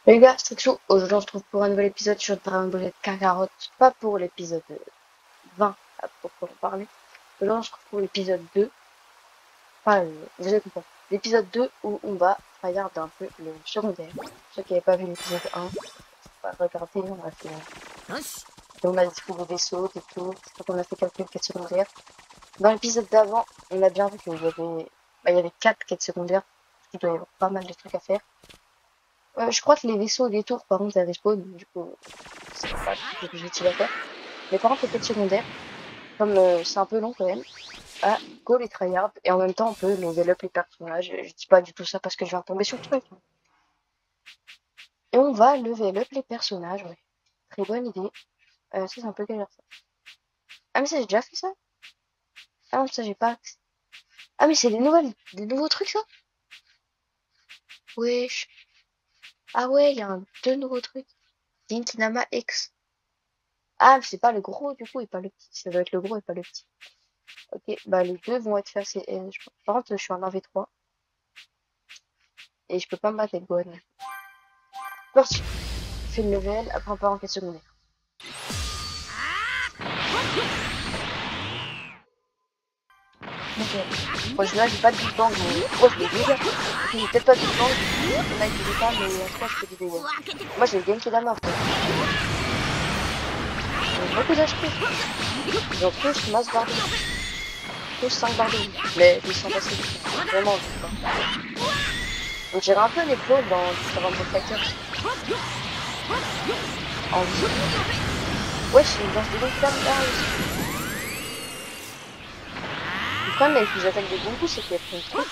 Les gars, c'est chaud. Aujourd'hui, on se retrouve pour un nouvel épisode sur Dragon Ball Z Kakarot. Pas pour l'épisode 20, pour en parler. Aujourd'hui, on se retrouve pour l'épisode 2. Enfin, vous avez compris. L'épisode 2 où on va regarder un peu le secondaire. Ceux qui n'avaient pas vu l'épisode 1, on va regarder, on a fait, on a découvert le vaisseau, et tout. Donc, on a fait quelques quêtes secondaires. Dans l'épisode d'avant, on a bien vu qu'il y avait 4 quêtes secondaires. Il doit y avoir pas mal de trucs à faire. Je crois que les vaisseaux des tours, par contre, elles respawn, du coup, c'est pas quelque chose d'utile à faire. Mais par contre, les quêtes secondaires, comme c'est un peu long quand même, go les tryhard, et en même temps, on peut level up les personnages. Je dis pas du tout ça parce que je viens de tomber sur le truc. Et on va level up les personnages, ouais. Très bonne idée. Ça, c'est un peu galère, ça. Ah, mais ça, j'ai déjà fait ça? Ah non, ça, j'ai pas accès. Ah, mais c'est des nouveaux trucs, ça? Wesh. Ah ouais, il y a deux nouveaux trucs. Dinkinama X. Ah, c'est pas le gros, du coup, et pas le petit. Ça doit être le gros et pas le petit. Ok, bah les deux vont être faits. Par contre, je suis en 1v3 et je peux pas me battre avec Gohan. Parti. Je fais le level, après on part en quête secondaire. Ok. Bon, là j'ai pas de Big Bang, mais moi je l'ai déjà. J'ai peut-être pas de Big Bang, il y en a qui l'ont pas, mais en tout cas je fais des dégâts. Moi j'ai le Genkidama, frère. J'ai beaucoup d'HP. Ils ont tous masse barre de vie. Tous 5 barres de vie. Mais ils sont passés vite. Vraiment vite, quoi. Donc j'irai un peu les plots dans Dragon Ball Fighters. En vie. Ouais, c'est une danse de Genkidama aussi. Le problème avec les attaques de Goku, c'est qu'elles prennent trop.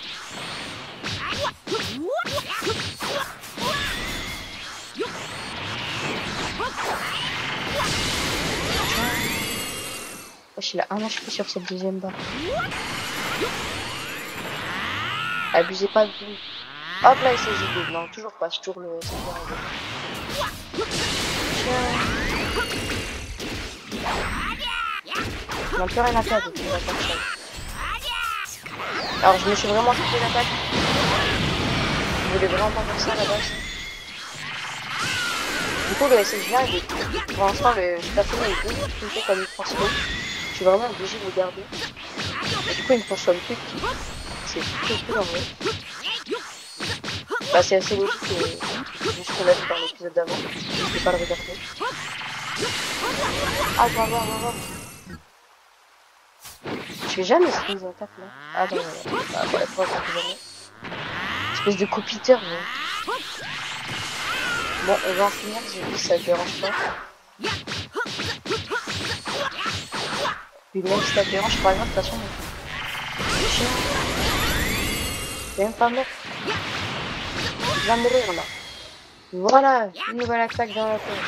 Wesh, il a un HP sur cette deuxième barre. Abusez pas de vous. Hop là, il s'agit de... Non, toujours pas, c'est toujours le... On n'a plus rien à faire de toute l'attaque. Alors, je me suis vraiment fait l'attaque. Je voulais vraiment pas faire ça à la base. Du coup, le SSG, pour l'instant, le personnage est tout comme il transforme. Je suis vraiment obligé de le garder. Et du coup, il me transforme plus. C'est tout cool en vrai. Bah, c'est assez logique vu ce qu'on a vu dans l'épisode d'avant. Je peux pas le regarder. Ah, va voir. Je fais jamais ce qu'ils attaquent là. Ah non, voilà. Voilà, pour jamais. Espèce de copiteur, mais... Bon, on va en finir, j'ai dit, ça te dérange pas. Puis même si ça te dérange, pas grave, de toute façon. C'est même pas mort. Il va mourir là. Voilà, une nouvelle attaque dans la tête.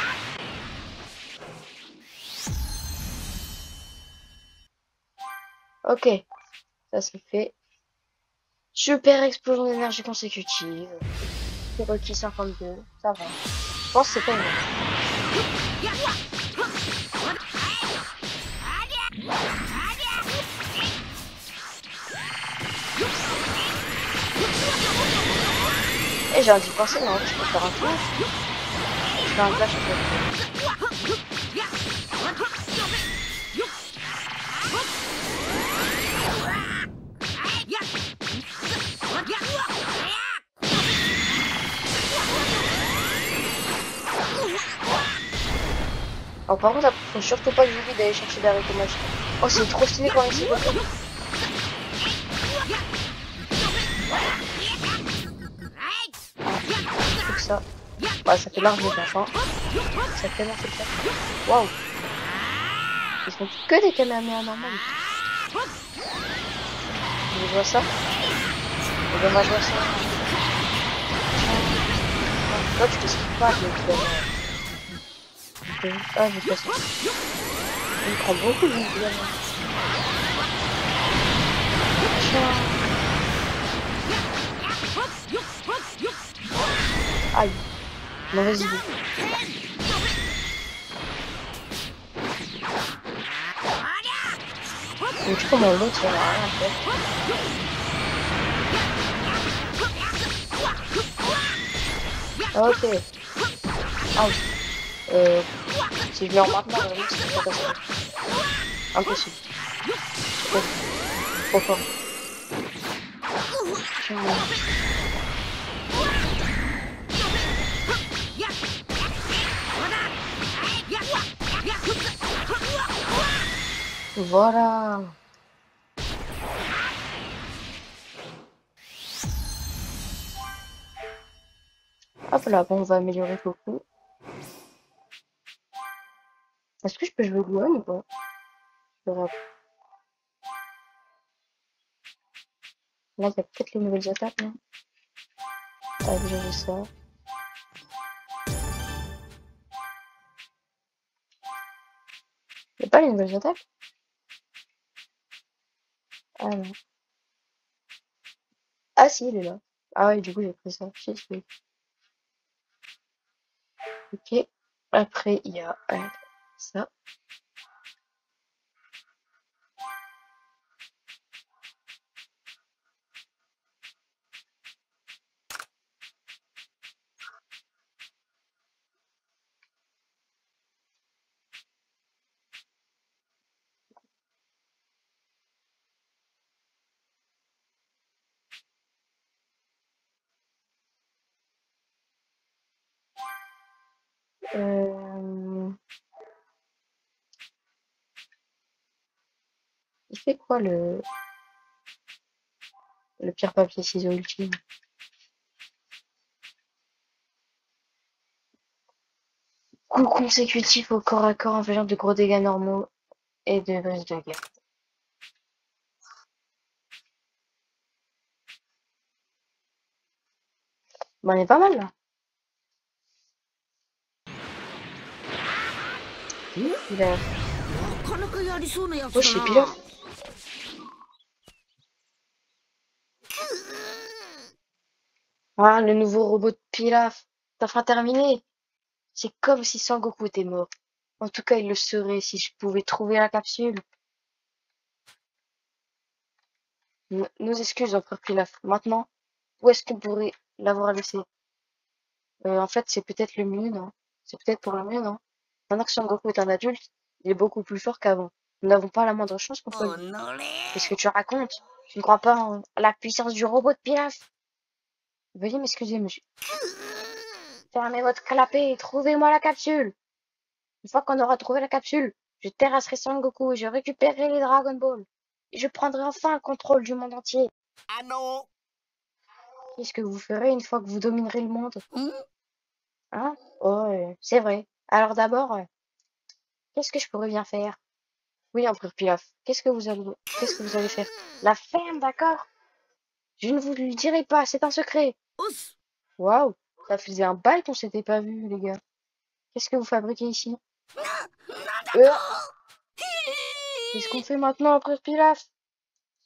Ok, ça c'est fait. Super explosion d'énergie consécutive. Requis 52, ça va. Je pense que c'est pas une Et j'ai dû penser, mais en fait, je peux faire un tour. Je fais un clash en fait. Alors, par contre, faut surtout pas que j'oublie d'aller chercher des haricots magiques. Oh, c'est trop stylé quand il s'est bloqué. Faut que ça. Ouais, ça fait largement la fin. Ça fait tellement fait ça. Waouh. Ils font que des Kamehameha normales. Je vois ça. Et dommage, je vois ça. Là, tu t'esquives pas, donc. Ah, j'ai fait ça. Il prend beaucoup de vie, également. Aïe. Mauvaise idée. Donc, du coup, mon l'autre, il a rien fait. Ok. Ah oui. Si je meurs maintenant, vraiment, c'est une catastrophe. Impossible. Trop, trop fort. Tiens, voilà. Hop là, bon, on va améliorer beaucoup. Est-ce que je peux jouer Gouan ou pas? Je verrai après. Là, il y a peut-être les nouvelles attaques, non? Ah, déjà, j'ai ça. Il n'y a pas les nouvelles attaques? Ah non. Ah si, il est là. Ah ouais, du coup, j'ai pris ça. Si, si. Ok. Après, il y a ça. Euh... Il fait quoi le pierre papier ciseaux ultime? Coup consécutif au corps à corps infligeant de gros dégâts normaux et de brise de guerre. Bon, on est pas mal là. Pilaf. Oh, chez Pilaf. Ah, le nouveau robot de Pilaf. T'as enfin terminé. C'est comme si Sangoku était mort. En tout cas, il le serait si je pouvais trouver la capsule. Nos excuses, empereur Pilaf. Maintenant, où est-ce qu'on pourrait l'avoir laissé? En fait, c'est peut-être le mieux, non? C'est peut-être pour le mieux, non? Maintenant que Sangoku est un adulte, il est beaucoup plus fort qu'avant. Nous n'avons pas la moindre chance contre lui. Qu'est-ce que tu racontes? Tu ne crois pas en la puissance du robot de Pilaf? Veuillez m'excuser, monsieur. Fermez votre clapet et trouvez-moi la capsule. Une fois qu'on aura trouvé la capsule, je terrasserai Sangoku et je récupérerai les Dragon Ball. Et je prendrai enfin le contrôle du monde entier. Qu'est-ce que vous ferez une fois que vous dominerez le monde? Hein? Oh, c'est vrai. Alors d'abord, qu'est-ce que je pourrais bien faire? Oui, empereur Pilaf. Qu'est-ce que vous allez faire? La ferme, d'accord? Je ne vous le dirai pas, c'est un secret. Waouh, ça faisait un bail qu'on s'était pas vu, les gars. Qu'est-ce que vous fabriquez ici? Euh, Qu'est-ce qu'on fait maintenant, empereur Pilaf?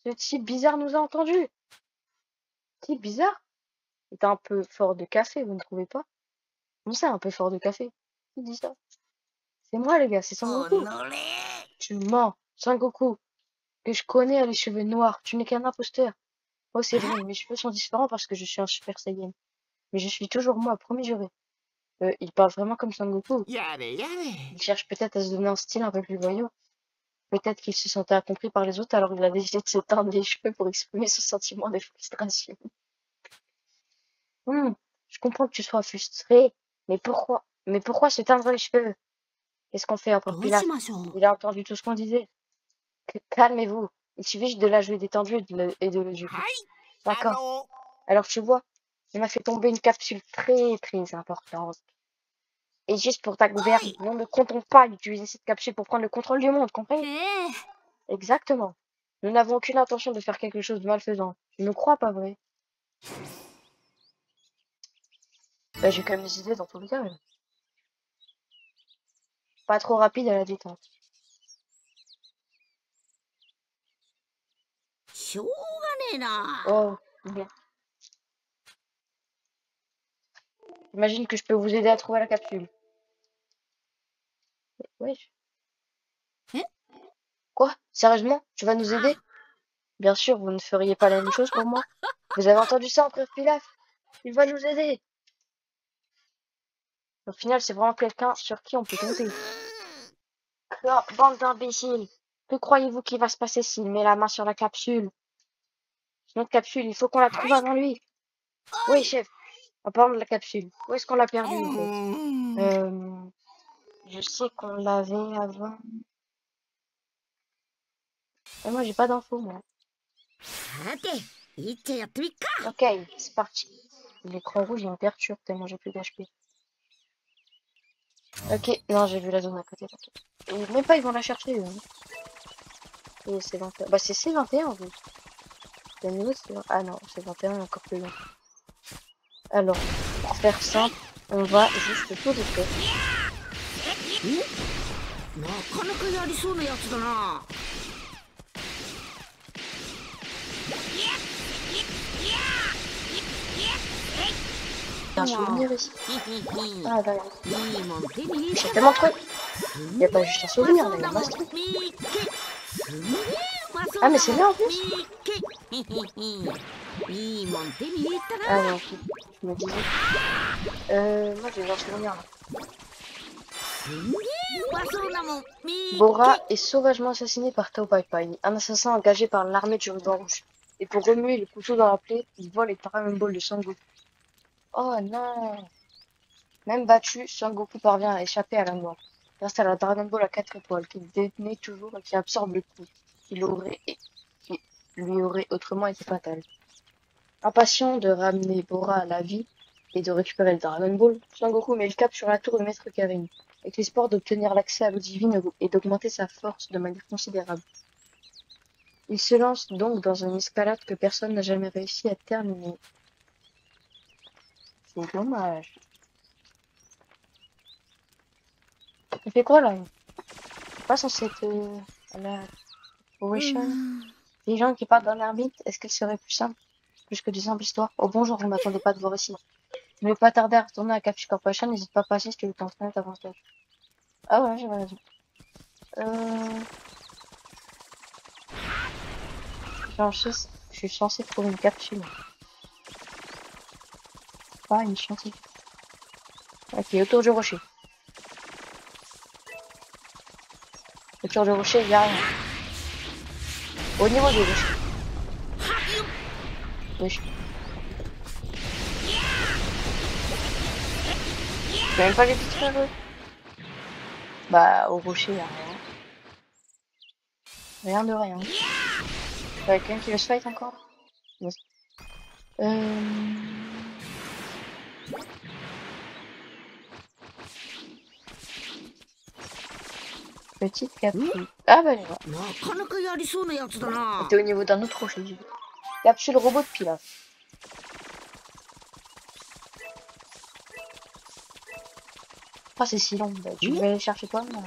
Ce type bizarre nous a entendus. Type bizarre? C'est un peu fort de café, vous ne trouvez pas? Comment ça, un peu fort de café? Qui dit ça? C'est moi, les gars, c'est Sangoku. Tu mens, Sangoku, que je connais a les cheveux noirs. Tu n'es qu'un imposteur. Oh, c'est vrai, mes cheveux sont différents parce que je suis un Super Saiyan. Mais je suis toujours moi, promis juré. Il parle vraiment comme Sangoku. Il cherche peut-être à se donner un style un peu plus voyou. Peut-être qu'il se sentait incompris par les autres, alors il a décidé de se teindre les cheveux pour exprimer son sentiment de frustration. Je comprends que tu sois frustré, mais pourquoi? Mais pourquoi se teindre les cheveux? Qu'est-ce qu'on fait encore Pilaf? Il a entendu tout ce qu'on disait. Calmez-vous. Il suffit juste de la jouer détendue et de le juger. D'accord. Alors tu vois, il m'a fait tomber une capsule très très importante. Et juste pour ta gouverne, nous ne comptons pas utiliser cette capsule pour prendre le contrôle du monde, compris? Exactement. Nous n'avons aucune intention de faire quelque chose de malfaisant. Tu ne crois pas vrai? Bah, j'ai quand même des idées dans tous les cas. Pas trop rapide à la détente. Oh, bien. J'imagine que je peux vous aider à trouver la capsule. Wesh. Quoi? Sérieusement? Tu vas nous aider? Bien sûr, vous ne feriez pas la même chose pour moi. Vous avez entendu ça, empereur Pilaf? Il va nous aider. Au final, c'est vraiment quelqu'un sur qui on peut compter. Oh, bande d'imbéciles. Que croyez-vous qu'il va se passer s'il met la main sur la capsule? Notre capsule, il faut qu'on la trouve avant lui. Oui, chef. En parlant de la capsule, où est-ce qu'on l'a perdue, en fait? Je sais qu'on l'avait avant. Et moi, j'ai pas d'infos, moi. Ok, c'est parti. L'écran rouge, il me perturbe tellement j'ai plus d'HP. Ok, non, j'ai vu la zone à côté. Et même pas, ils vont la chercher, eux. Et c'est 21. Bah, c'est C21 en fait. Le niveau, c'est... Ah non, c'est 21 encore plus long. Alors, pour faire simple, on va juste tout détruire. Un souvenir ici. Ah, d'accord. J'ai tellement de trucs. Il n'y a pas juste un souvenir, il y a un truc. Ah, mais c'est là en plus. Ah non, je me disais. Moi j'ai un souvenir là. Bora est sauvagement assassiné par Tao Pai Pai, un assassin engagé par l'armée du ruban rouge. Et pour remuer le couteau dans la plaie, il vole les Dragon Ball de Son Goku. Oh non! Même battu, Son Goku parvient à échapper à la mort, grâce à la Dragon Ball à 4 étoiles qu'il détenait toujours et qui absorbe le coup, qui lui aurait autrement été fatal. Impatient de ramener Bora à la vie et de récupérer le Dragon Ball, Son Goku met le cap sur la tour de Maître Karin, avec l'espoir d'obtenir l'accès à l'eau divine et d'augmenter sa force de manière considérable. Il se lance donc dans une escalade que personne n'a jamais réussi à terminer. C'est dommage. Il fait quoi là? C'est pas censé être à la Ocean? Les gens qui partent dans l'orbite, est-ce qu'elle serait plus simple? Plus que des simples histoires? Oh bonjour, vous m'attendez pas de voir ici. Je ne vais pas tarder à retourner à Capsule Corporation, n'hésite pas à passer si tu veux t'entraîner ta avantage. Ah ouais, j'ai raison. Je suis censé trouver une capsule. Pas une scientifique. Ok, autour du rocher. Autour du rocher, il n'y a rien. Au niveau du rocher. Oui. J'ai même pas les petits frères. Bah, au rocher, il n'y a rien. Rien de rien. Y'a quelqu'un qui veut se fight encore? Oui. Petite capsule. Ah bah, elle est là. T'es au niveau d'un autre rocher. Capsule robot de pilote. Ah, c'est si long. Bah, tu veux aller chercher toi? Non,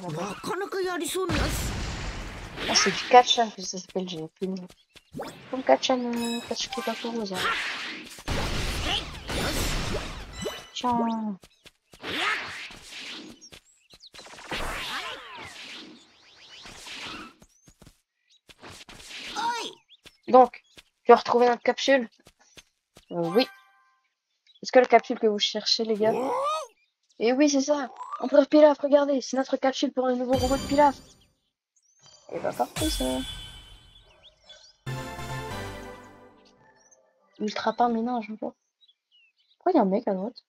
ah, c'est du Kachan que ça s'appelle, j'ai plus le nom. Comme Kachan, Kachan Rose. Tiens. Donc, tu as retrouvé notre capsule? Oui. Est-ce que la capsule que vous cherchez, les gars? Et oui, c'est ça. Empereur Pilaf, regardez, c'est notre capsule pour le nouveau robot de Pilaf. Et bah parfait ça. Ultra pain ménage encore. Pourquoi il y a un mec à droite?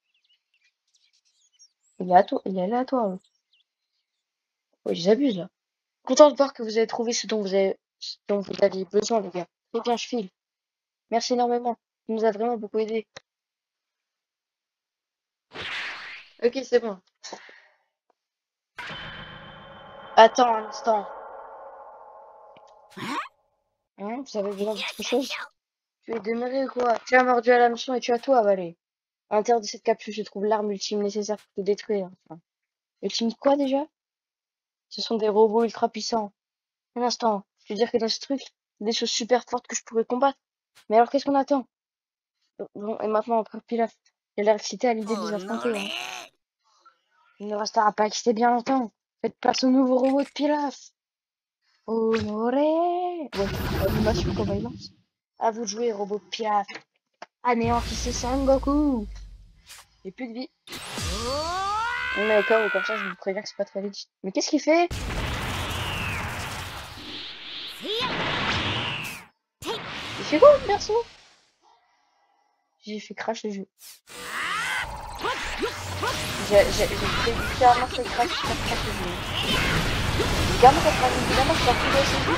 Il est aléatoire. Ouais, j'abuse là. Content de voir que vous avez trouvé ce dont vous aviez besoin, les gars. Très bien, je file. Merci énormément. Tu nous a vraiment beaucoup aidé. Ok, c'est bon. Attends un instant. Hein, vous avez besoin d'autre chose? Tu es demeuré ou quoi? Tu as mordu à l'hameçon et tu as tout avalé. À l'intérieur de cette capsule, je trouve l'arme ultime nécessaire pour te détruire. Enfin, ultime quoi déjà? Ce sont des robots ultra puissants. Un instant, je veux dire que dans ce truc, il y a des choses super fortes que je pourrais combattre. Mais alors qu'est-ce qu'on attend? Bon, et maintenant, Empereur Pilaf, il a l'air excité à l'idée de les affronter. Hein. Il ne restera pas excité bien longtemps. Faites place au nouveau robot de Pilaf. Honoré! Ouais, animation comme violence. À vous de jouer, robot de Pilaf. Anéantissez Son Goku. J'ai plus de vie. Mais comme ça, je vous préviens que c'est pas très legit. Mais qu'est-ce qu'il fait? Il fait quoi, le perso? J'ai fait crash le jeu. J'ai littéralement fait crash le jeu. Regarde, évidemment, je vais plus ce jeu.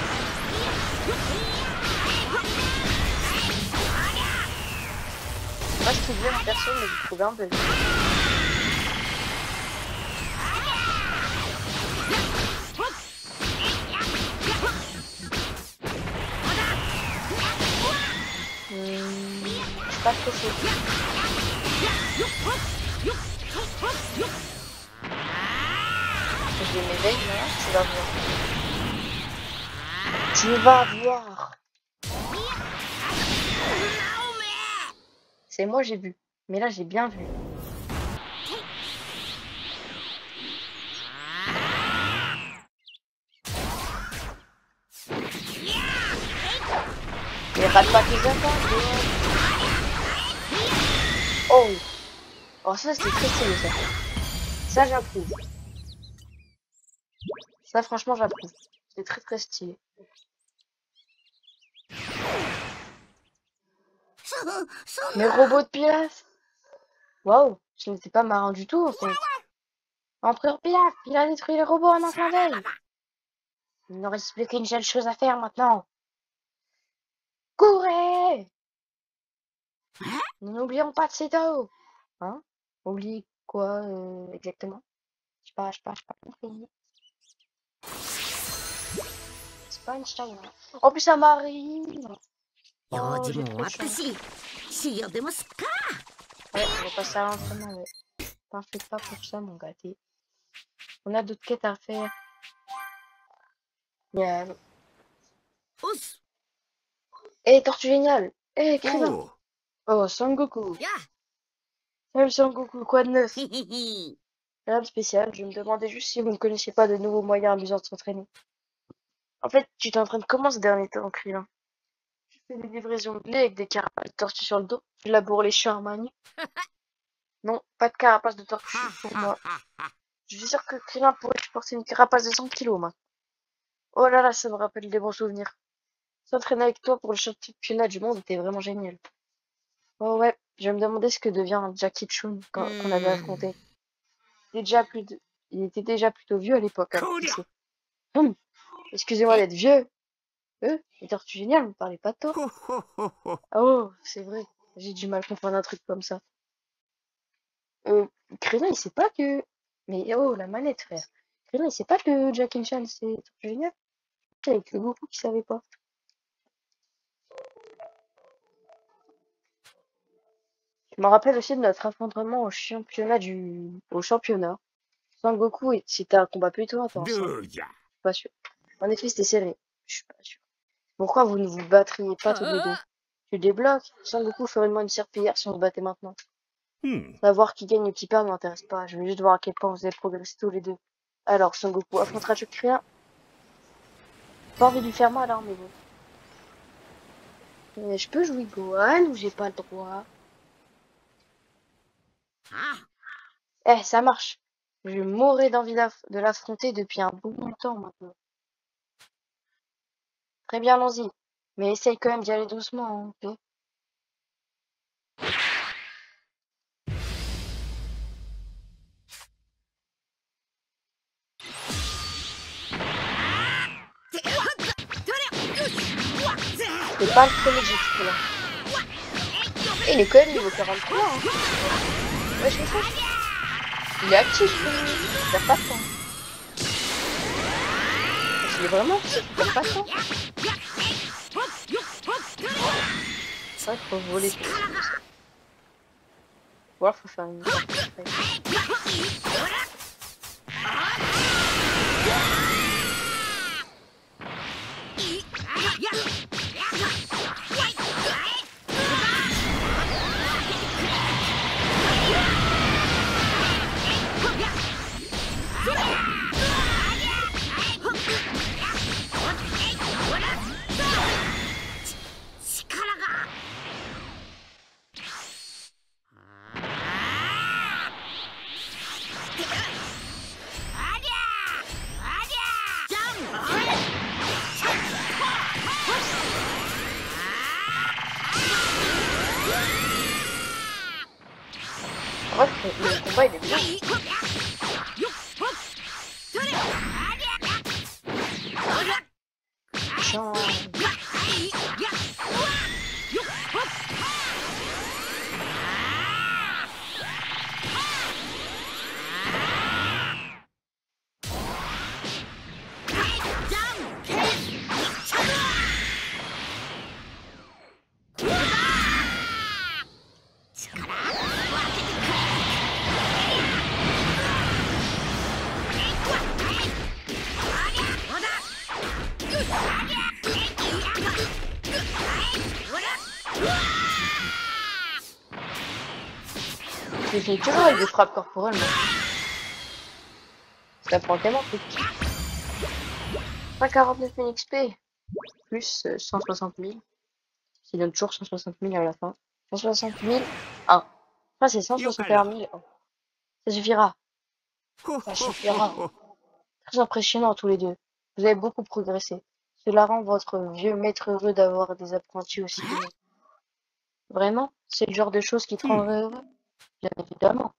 Moi, je trouve bien le perso, mais je trouve un peu. C'est pas trop chaud. Je m'éveille là, tu vas voir. Tu vas voir. C'est moi j'ai vu. Mais là j'ai bien vu. Mais rate pas tes attaques. Oh. Oh ça c'était très stylé ça. Ça j'approuve. Ça franchement j'approuve. C'est très très stylé. Mais robot de Pilaf. Waouh, ce n'était pas marrant du tout en fait. Empereur Pilaf, il a détruit les robots en un clin d'œil. Il n'en reste plus qu'une seule chose à faire maintenant. Courez! N'oublions pas de Seto. Hein? Oublie quoi exactement? Je sais pas compris. C'est pas Einstein. Hein. En plus ça m'arrive. Oh, j'ai trop de chance. Ouais, on va passer à l'entraînement, ouais. T'en fais pas pour ça, mon gâté. On a d'autres quêtes à faire. Yeah. Eh, Tortue Géniale! Eh, Krillin! Oh, Sangoku! Salut Sangoku, quoi de neuf? Rien de spécial, je me demandais juste si vous ne connaissiez pas de nouveaux moyens amusants de s'entraîner. En fait, tu t'entraînes comment ces derniers temps, Krillin? Tu fais des livraisons de blé avec des carapaces de tortue sur le dos? Tu laboures les champs Armani? Non, pas de carapace de tortue pour moi. Je suis sûr que Krillin pourrait supporter une carapace de 100 kilos, moi. Oh là là, ça me rappelle des bons souvenirs. S'entraîner avec toi pour le championnat du monde était vraiment génial. Oh ouais, je me demandais ce que devient Jackie Chun qu'on avait affronté. Il était déjà plutôt vieux à l'époque, alors qui sait. Excusez-moi d'être vieux. Les Tortues Géniales, vous parlez pas de toi? Oh, c'est vrai. J'ai du mal à comprendre un truc comme ça. Krillin, il sait pas que... Mais oh, la manette, frère. Krillin, il sait pas que Jackie Chan, c'est Tortue Géniale? Il y a que beaucoup qui savaient pas. Je me rappelle aussi de notre affrontement au championnat. Sangoku, c'était un combat plutôt intense. Hein. Je suis pas sûr. En effet, c'était serré. Je suis pas sûr. Pourquoi vous ne vous battriez pas tous les deux? Tu débloques. Sangoku ferait une serpillière si on se battait maintenant. Savoir qui gagne ou qui perd ne m'intéresse pas. Je veux juste voir à quel point vous avez progressé tous les deux. Alors, Sangoku affrontera Krillin. Pas envie de lui faire mal, hein, mais bon. Mais je peux jouer Gohan ou j'ai pas le droit? Eh, ça marche. Je mourrais d'envie de l'affronter depuis un bon temps maintenant. Très bien, allons-y. Mais essaye quand même d'y aller doucement, hein, ok? C'est pas le premier Jet là. Et il est quand même niveau 43. Hein. Ouais, je fais ça. Il est actif, il perd pas de temps. Il est vraiment actif, il perd pas de temps. C'est vrai qu'il faut voler. Ou alors faut faire une En vrai, le combat il est bien. Chiant. Je fais toujours avec des frappes corporelles, moi. Ça prend tellement plus de kills. 149 000 XP, plus 160 000. Ça donne toujours 160 000 à la fin. 160 000, 1. Enfin, c'est 161 000. Ça suffira. Ça suffira. Très impressionnant tous les deux. Vous avez beaucoup progressé. Cela rend votre vieux maître heureux d'avoir des apprentis aussi bons. Vraiment? C'est le genre de choses qui te rendrait heureux? Bien évidemment.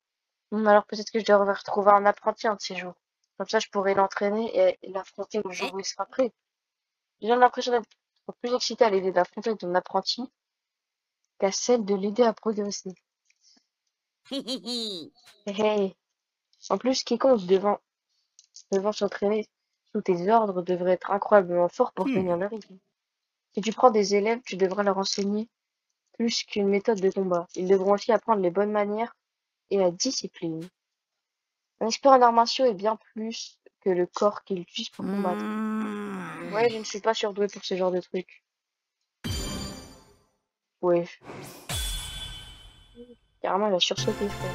Alors peut-être que je devrais retrouver un apprenti un de ces jours. Comme ça, je pourrais l'entraîner et l'affronter le jour où il sera prêt. J'ai l'impression d'être plus excité à l'idée d'affronter ton apprenti qu'à celle de l'aider à progresser. Hey. En plus, quiconque devant s'entraîner sous tes ordres devrait être incroyablement fort pour tenir le rythme. Si tu prends des élèves, tu devras leur enseigner plus qu'une méthode de combat. Ils devront aussi apprendre les bonnes manières et la discipline. Un expert en arts martiaux est bien plus que le corps qu'il utilise pour combattre. Ouais, je ne suis pas surdoué pour ce genre de truc. Ouais, carrément, il a sursauté, frère.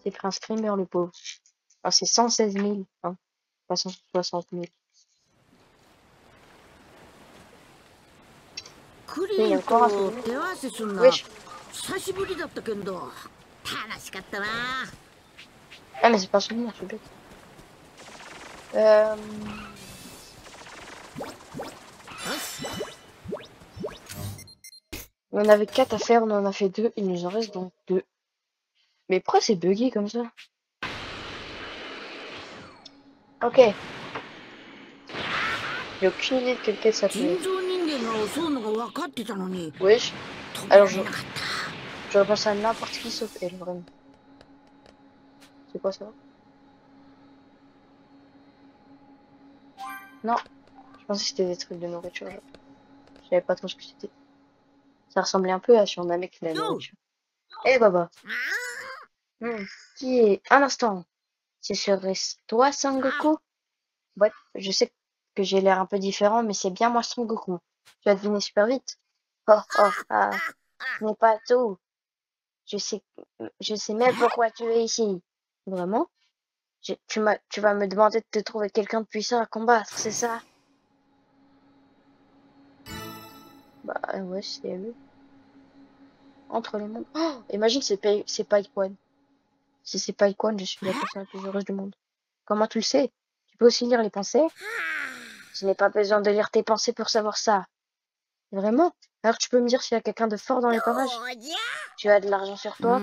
C'est pris un streamer, le pauvre. Ah, c'est 116 000, hein, pas 160 000. Et il y a encore un peu de... Wesh. Ah, mais c'est pas un souvenir, je suis bête. On en avait 4 à faire, on en a fait 2, il nous en reste donc 2. Mais pourquoi c'est buggé comme ça? Ok. J'ai aucune idée de quelle quête ça peut être. Wesh. Alors j'aurais pensé à n'importe qui sauf elle, vraiment. C'est quoi ça? Non, je pensais que c'était des trucs de nourriture. Je savais pas trop ce que c'était. Ça ressemblait un peu à si on avait que la nourriture. Eh Baba. Qui est... Un instant. Ce serait toi, Sangoku? Ouais, je sais que j'ai l'air un peu différent, mais c'est bien moi, Sangoku. Tu as deviné super vite. Oh, oh, ah. Ce n'est pas tout. Je sais, je sais même pourquoi tu es ici. Vraiment? Tu vas me demander de te trouver quelqu'un de puissant à combattre, c'est ça? Bah ouais, c'est eux. Entre les mondes. Oh, imagine c'est Paikwan. Si c'est Paikwan, je suis la personne la plus heureuse du monde. Comment tu le sais? Tu peux aussi lire les pensées? Je n'ai pas besoin de lire tes pensées pour savoir ça. Vraiment? Alors tu peux me dire s'il y a quelqu'un de fort dans les parages? Tu as de l'argent sur toi?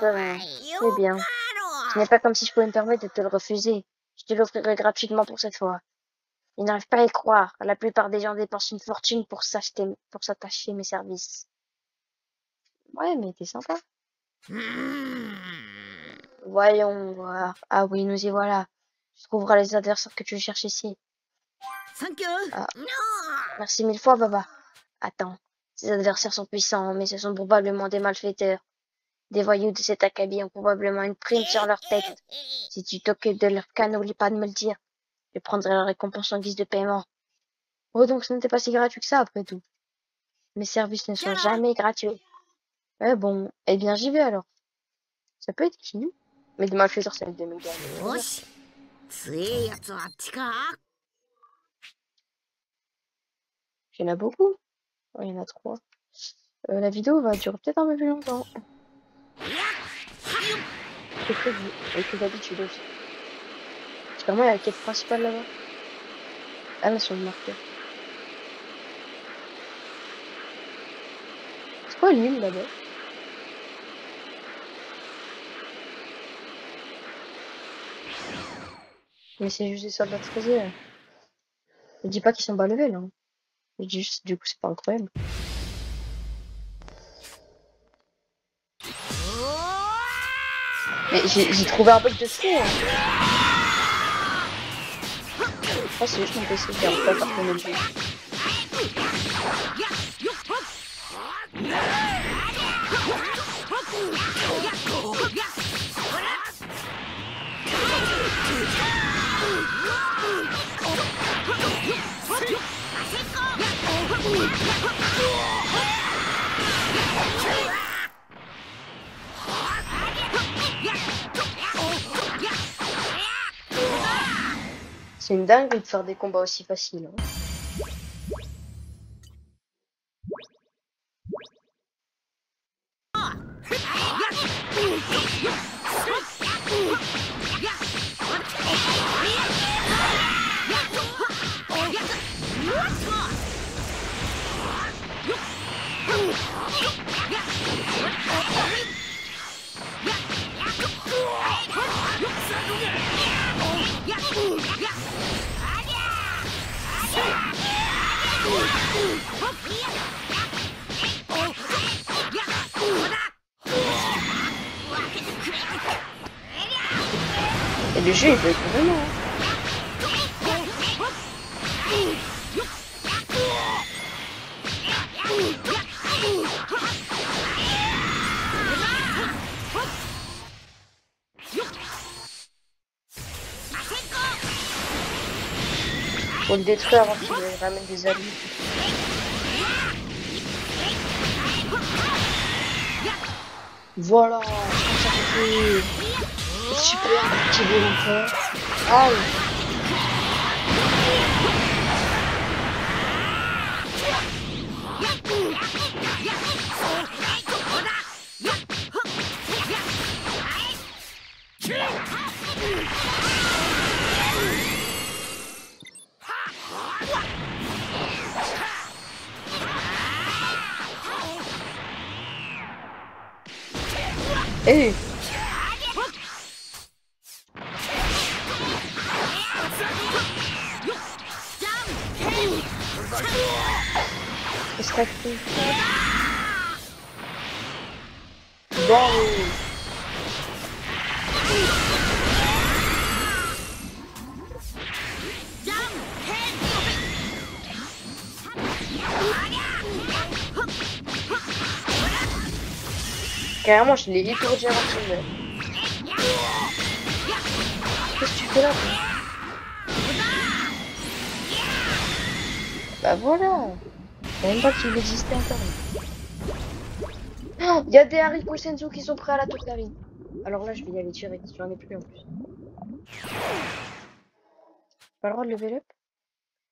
C'est bien. Ce n'est pas comme si je pouvais me permettre de te le refuser. Je te l'offrirai gratuitement pour cette fois. Ils n'arrivent pas à y croire. La plupart des gens dépensent une fortune pour s'attacher mes services. Ouais, mais t'es sympa. Voyons voir. Ah oui, nous y voilà. Tu trouveras les adversaires que tu cherches ici. Ah, merci mille fois, Baba. Attends. Ces adversaires sont puissants, mais ce sont probablement des malfaiteurs. Des voyous de cet acabit ont probablement une prime sur leur tête. Si tu t'occupes de leur cas, n'oublie pas de me le dire. Je prendrai la récompense en guise de paiement. Oh, donc ce n'était pas si gratuit que ça, après tout. Mes services ne sont jamais gratuits. Bon, eh bien j'y vais alors. Ça peut être qui? Mais de malfaiteurs, ça va être des méga. Il y en a beaucoup. Oh, il y en a 3. La vidéo va durer peut-être un peu plus longtemps. C'est prévu, et que d'habitude aussi. Sûrement, il y a la quête principale là-bas. Ah là, sur le marqueur. C'est quoi l'île là-bas? Mais c'est juste des soldats de creuset. Je dis pas qu'ils sont bas level, hein. Je dis juste, du coup, c'est pas incroyable. Mais j'ai trouvé un bug de fou, hein. Je pense que c'est juste mon PC qui arrive pas à partager le jeu. C'est une dinguerie de faire des combats aussi faciles, hein. Et le jeu, il peut être vraiment, hein. Faut le détruire avant qu'il ramène des alliés. Voilà, ça fait super petit volontaire. Aïe. Hey. Extracté. Bon. Carrément, je l'ai étourdi avant qu'il meure. Qu'est-ce que tu fais là, toi? Bah voilà. Je savais même pas qu'il existait encore. Oh, il y a des haricots senzu qui sont prêts à la tourtarine. Alors là, je vais y aller direct. J'en ai plus en plus. Pas le droit de level up?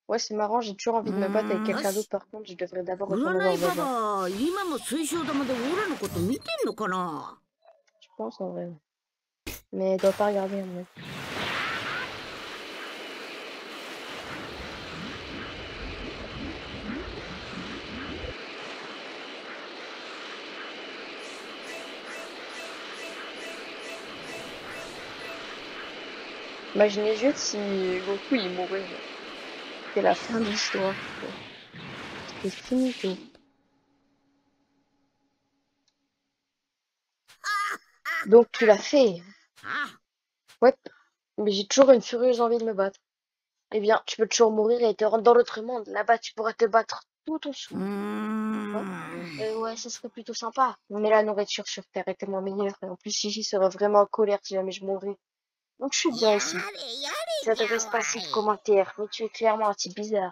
Ouais, c'est marrant, j'ai toujours envie de me battre avec quelqu'un d'autre. Par contre, je devrais d'abord retourner voir Baba. Je pense en vrai. Mais elle doit pas regarder en vrai. Imaginez juste si Goku il mourait. C'est la fin de l'histoire. C'est fini tout. Donc tu l'as fait. Ouais. Mais j'ai toujours une furieuse envie de me battre. Eh bien, tu peux toujours mourir et te rendre dans l'autre monde. Là-bas, tu pourras te battre tout en dessous. Ouais, ce serait plutôt sympa. Mais la nourriture sur Terre est tellement meilleure. Et en plus, Gigi serait vraiment en colère si jamais je mourais. Donc je suis bien ici. Ça devrait se passer de commentaires, mais tu es clairement un type bizarre.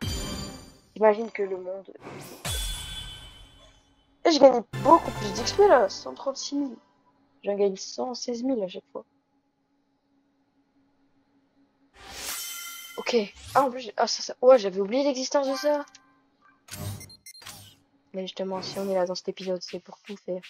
J'imagine que le monde... Et je gagne beaucoup plus d'XP là, 136 000. J'en gagne 116 000 à chaque fois. Ok. Ah, en plus, ah, ça. Ouais, j'avais oublié l'existence de ça. Mais justement, si on est là dans cet épisode, c'est pour tout faire.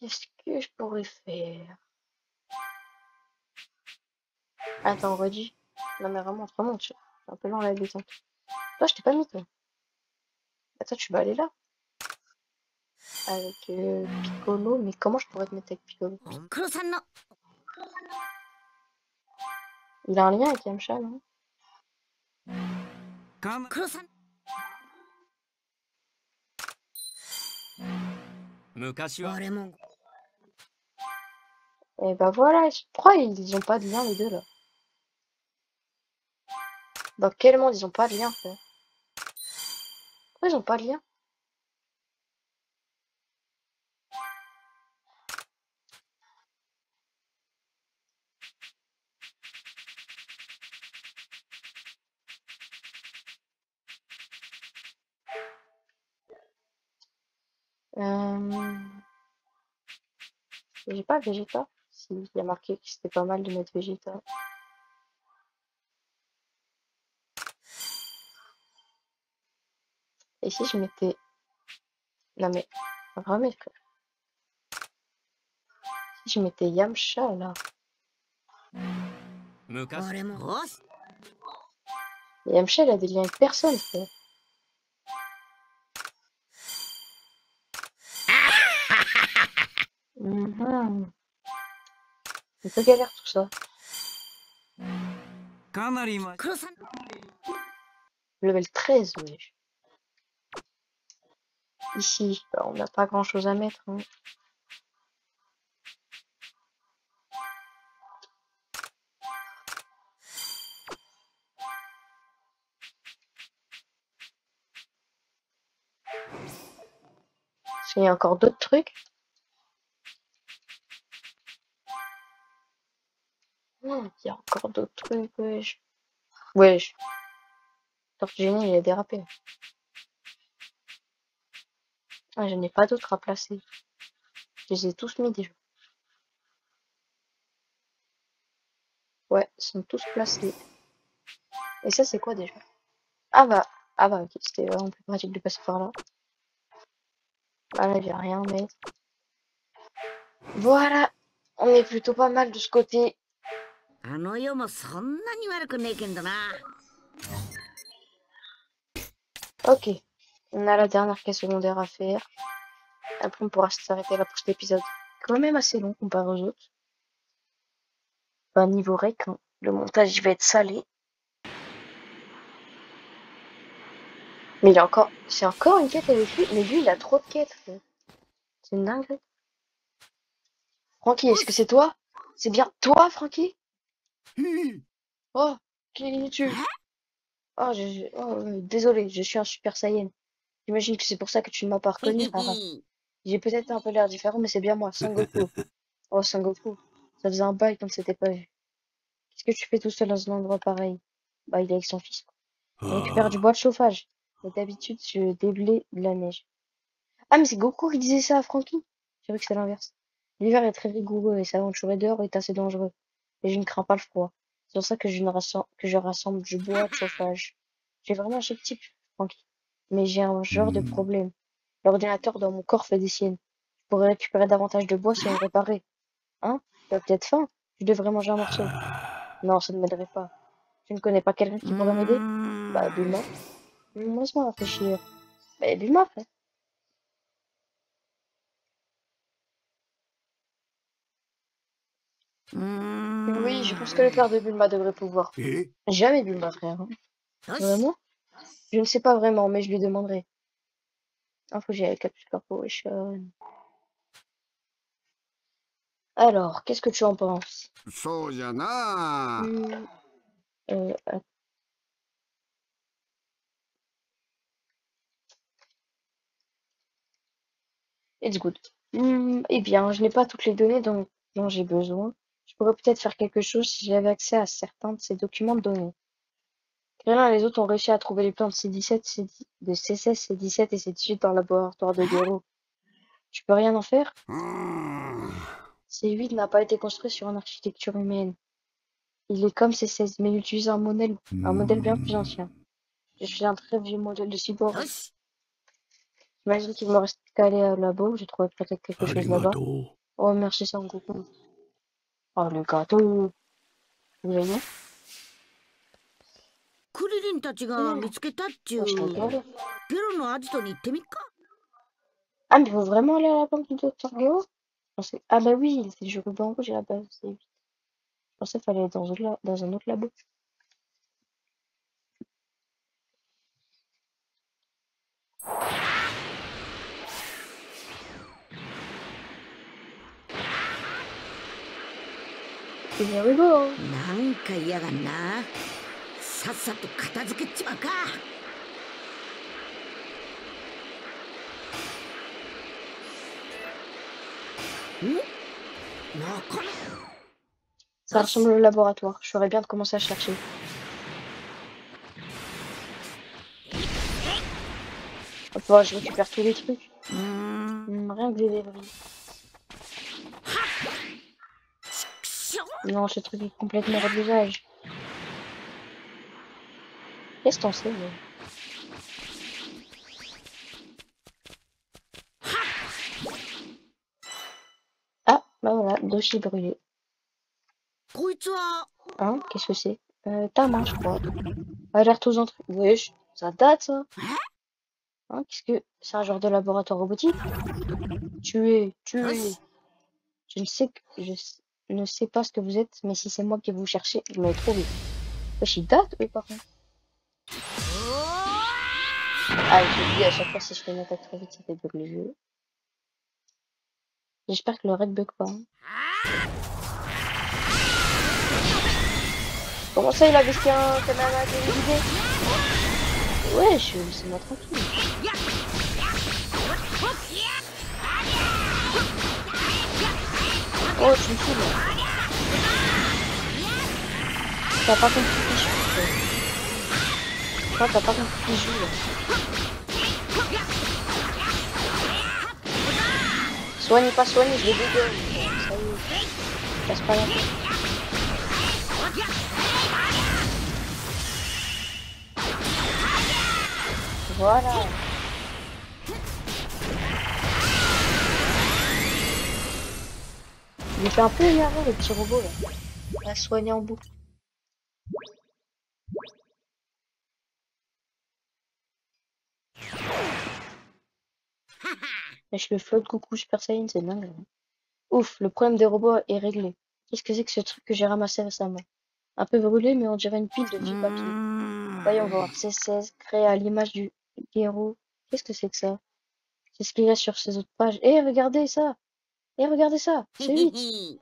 Qu'est-ce que je pourrais faire? Attends, redis. Non mais remonte. C'est un peu lent la descente. Toi, je t'ai pas mis, toi. Attends, tu vas aller là. Avec Piccolo. Mais comment je pourrais te mettre avec Piccolo? Il a un lien avec Yamcha, non? Et bah voilà. Pourquoi ils ont pas de lien, les deux, là? Dans quel monde ils ont pas de lien, frère? Pourquoi ils ont pas de lien? Euh... J'ai pas Vegeta. Si, il y a marqué que c'était pas mal de mettre Vegeta. Et si je mettais... Non mais, remets, frère. Si je mettais Yamcha, là. Yamcha, il a des liens avec personne, frère. C'est un peu galère tout ça. Level 13, wesh. Ici, bah, on n'a pas grand chose à mettre. Hein. Parce qu'il y a encore d'autres trucs. Il y a encore d'autres trucs, wesh. Wesh. Tortue Génie, il a dérapé. Ah, je n'ai pas d'autres à placer. Je les ai tous mis déjà. Ouais, ils sont tous placés. Et ça, c'est quoi déjà? Ah bah, ok, c'était vraiment plus pratique de passer par là. Ah là, il n'y a rien, mais... Voilà, on est plutôt pas mal de ce côté. Ok, on a la dernière quête secondaire à faire. Après, on pourra s'arrêter là pour cet épisode. Quand même assez long comparé aux autres. Bah, niveau rec, hein, le montage, il va être salé. Mais il y a encore... C'est encore une quête avec lui. Mais lui, il a trop de quêtes, frère. C'est une dinguerie. Francky, est-ce que c'est toi? C'est bien toi, Francky? Oh, qui es-tu? Oh, désolé, je suis un Super Saiyan. J'imagine que c'est pour ça que tu ne m'as pas reconnu. Haha. J'ai peut-être un peu l'air différent, mais c'est bien moi, Sangoku. Oh, Sangoku. Ça faisait un bail qu'on ne s'était pas vu. Qu'est-ce que tu fais tout seul dans un endroit pareil? Bah, il est avec son fils, quoi. On récupère du bois de chauffage. Mais d'habitude, je déblaye de la neige. Ah, mais c'est Goku qui disait ça à Franky. J'ai vu que c'est l'inverse. L'hiver est très rigoureux et s'aventurer dehors est assez dangereux. Et je ne crains pas le froid. C'est pour ça que que je rassemble du bois de chauffage. J'ai vraiment un type, Franky. Mais j'ai un genre de problème. L'ordinateur dans mon corps fait des siennes. Je pourrais récupérer davantage de bois si on le réparait. Hein? Tu as peut-être faim? Tu devrais manger un morceau. Non, ça ne m'aiderait pas. Tu ne connais pas quelqu'un qui pourrait m'aider? Bah, Bulma. Laisse-moi réfléchir. Bah, Bulma, frère. Oui, je pense que le père de Bulma devrait pouvoir. Jamais Bulma, frère. Hein. Vraiment? Je ne sais pas vraiment, mais je lui demanderai. Ah, faut que j'aille avec Capsule Corporation. Alors, qu'est-ce que tu en penses? Hmm, euh, att- it's good. Eh bien, je n'ai pas toutes les données dont j'ai besoin. Je pourrais peut-être faire quelque chose si j'avais accès à certains de ces documents de données. Krillin et les autres ont réussi à trouver les plans de C17, de C16, C17 et C18 dans le laboratoire de Gero. Tu peux rien en faire? C8 n'a pas été construit sur une architecture humaine. Il est comme C16, mais il utilise un modèle bien plus ancien. Je suis un très vieux modèle de cyborg. J'imagine qu'il me reste qu'à aller au labo, j'ai trouvé peut-être quelque chose là-bas. Oh, merci Sangoku. Oh, le gâteau. Vous voyez? クリリンたちが見つけたっちゅ Oh, je う rigole. ゲロのアジトに行ってみっか。 Ah, mais faut vraiment aller à la banque du docteur Géo? Ah, bah oui, c'est du ruban rouge à la base. Je pensais qu'il fallait aller dans un autre labo. Here we go. なんか嫌がんな。さっさと片付けっちまうか。Ça ressemble au laboratoire. Je ferais bien de commencer à chercher. Hop, voilà, je récupère tous les trucs. Rien que des débris. Non, ce truc est complètement hors d'usage. Qu'est-ce que t'en sais, mais... Ah, bah voilà, dossier brûlé. Hein, qu'est-ce que c'est? Ta main, je crois. Alerte aux entrées. Wesh, ça date, ça. Hein, qu'est-ce que... C'est un genre de laboratoire robotique? Tuez. Je ne sais que... ne sais pas ce que vous êtes, mais si c'est moi que vous cherchez, vous m'avez trouvé. Wesh, il date, eux, par contre. Ah, je dis à chaque fois, si je fais une attaque trop vite, ça fait bug le jeu. J'espère que le raid bug pas. Hein. Comment ça, il a baissé un canal télévisé? Ouais, laissez-moi tranquille. Oh, tu me fous là. T'as pas compris qui je suis. Toi, t'as pas compris qui je joue là. Soigne pas soigne, je les dégueule. Ça y est. Passe pas la tête. Voilà. Il fait un peu énervant le petit robot là. Il a soigné en boucle. Lâche le flotte coucou Super Saiyan, c'est dingue. Hein. Ouf, le problème des robots est réglé. Qu'est-ce que c'est que ce truc que j'ai ramassé récemment? Un peu brûlé, mais on dirait une pile de vieux papiers. Voyons voir. C16, créé à l'image du héros. Qu'est-ce que c'est que ça? C'est ce qu'il y a sur ces autres pages. Eh, regardez ça! Eh, regardez ça! C'est 8!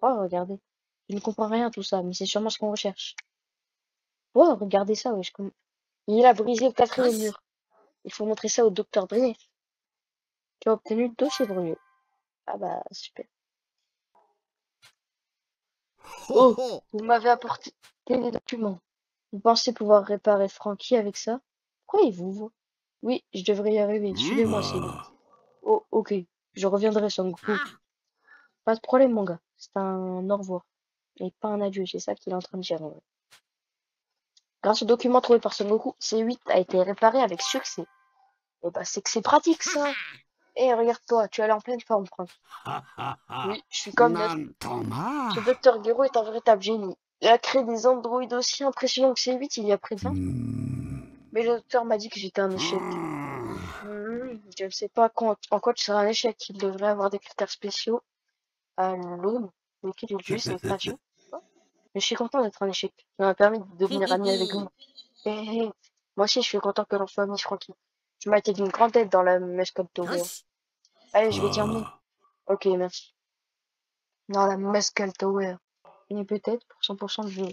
Oh, regardez. Je ne comprends rien à tout ça, mais c'est sûrement ce qu'on recherche. Oh, regardez ça, wesh. Il a brisé le quatrième mur. Il faut montrer ça au docteur Dre. Tu as obtenu le dossier brûlé. Ah bah, super. Oh, vous m'avez apporté des documents. Vous pensez pouvoir réparer Frankie avec ça? Pourquoi il vous voit? Oui, je devrais y arriver. Suivez-moi, c'est vite. Oh, ok. Je reviendrai, Son Goku. Pas de problème, mon gars. C'est un au revoir. Et pas un adieu, c'est ça qu'il est en train de dire. Ouais. Grâce au document trouvé par Son Goku, C8 a été réparé avec succès. Et bah, c'est que c'est pratique, ça. Eh, regarde-toi, tu es allé en pleine forme, Franck. Oui, je suis comme neuf. Ce docteur Gero est un véritable génie. Il a créé des androïdes aussi impressionnants que C8 il y a près de 20 ans. Mais le docteur m'a dit que j'étais un échec. Je ne sais pas en quoi tu seras un échec. Il devrait avoir des critères spéciaux à l'aune desquels il juge ses créations. Mais je suis content d'être un échec. Ça m'a permis de devenir ami avec vous. Et moi aussi, je suis content que l'on soit amis, Francky. Tu m'as été d'une grande aide dans la Mescal Tower. Allez, je vais dire non. Ok, merci. Dans la Mescal Tower. Mais peut-être pour 100% de jeu.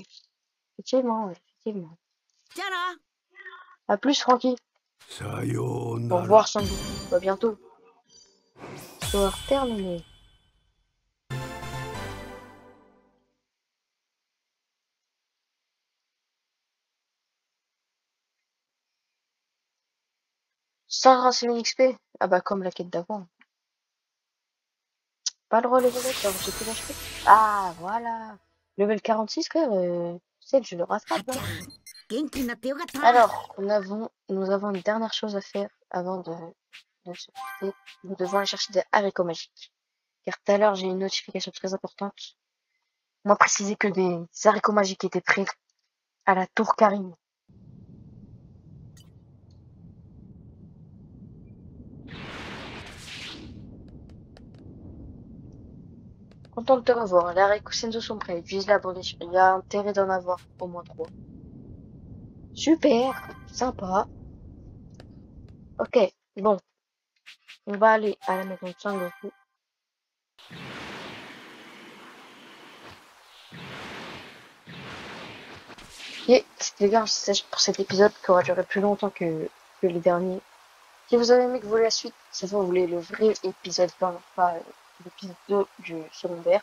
Effectivement, ouais, effectivement. À plus, Francky. Au revoir, Sango. À bientôt. Histoire terminée. Sarah, c'est une XP. Ah bah comme la quête d'avant. Pas le relever alors j'ai plus d'HP. Ah voilà. Level 46 frère, c'est je le rattrape là. Alors, nous avons une dernière chose à faire avant de se quitter. Nous devons aller chercher des haricots magiques. car tout à l'heure j'ai une notification très importante. On m'a précisé que des haricots magiques étaient prêts à la tour Karim. Content de te revoir, les haricots Senzo sont prêts, vise la brûlure. Il y a intérêt d'en avoir au moins 3. Super, sympa. Ok, bon, on va aller à la maison de Sangoku. Et c'était bien pour cet épisode qui aura duré plus longtemps que les derniers. Si vous avez aimé que vous voulez la suite, ça vous voulez le vrai épisode 20, pas l'épisode 2 du secondaire.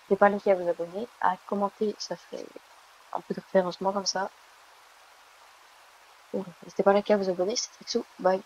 N'hésitez pas à liker, à vous abonner, à commenter, ça fait un peu de référencement comme ça. N'hésitez pas à liker, à vous abonner, c'est Trixou, bye.